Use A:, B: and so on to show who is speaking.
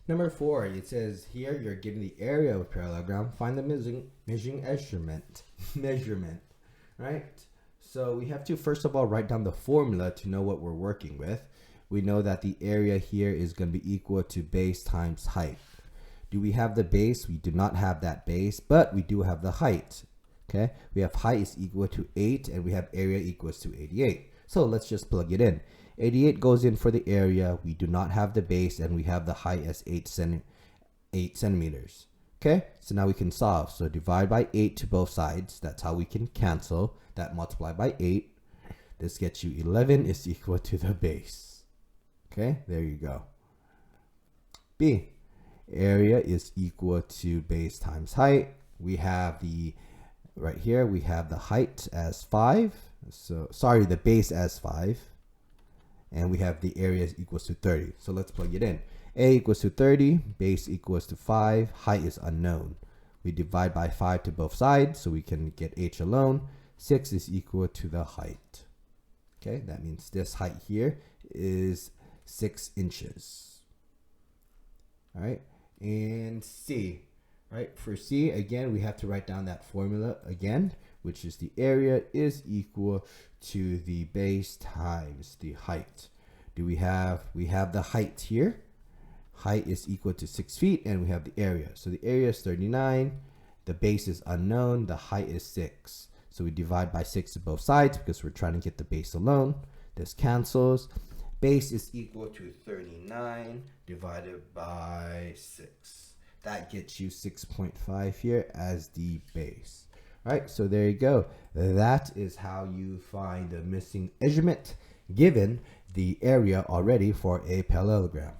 A: Number 4, it says here you're given the area of a parallelogram. Find the measuring measurement, right? So we have to first of all write down the formula to know what we're working with. We know that the area here is going to be equal to base times height. Do we have the base? We do not have that base, but we do have the height. Okay, we have height is equal to 8 and we have area equals to 88. So let's just plug it in. 88 goes in for the area. We do not have the base and we have the height as 8 centimeters. Okay, so now we can solve. So divide by 8 to both sides. That's how we can cancel. That multiply by 8. This gets you 11 is equal to the base. Okay, there you go. B, area is equal to base times height. We have the, right here, we have the height as 5. So, sorry, the base as 5. And we have the area is equals to 30. So let's plug it in. A equals to 30, base equals to 5, height is unknown. We divide by 5 to both sides, so we can get h alone. 6 is equal to the height. Okay, that means this height here is 6 inches. All right, and C, right? For C, again, we have to write down that formula again, which is the area is equal to the base times the height. We have the height here. Height is equal to 6 feet, and we have the area. So the area is 39. The base is unknown. The height is 6. So we divide by 6 to both sides because we're trying to get the base alone. This cancels. Base is equal to 39 divided by 6. That gets you 6.5 here as the base. All right, so there you go. That is how you find the missing measurement given the area already for a parallelogram.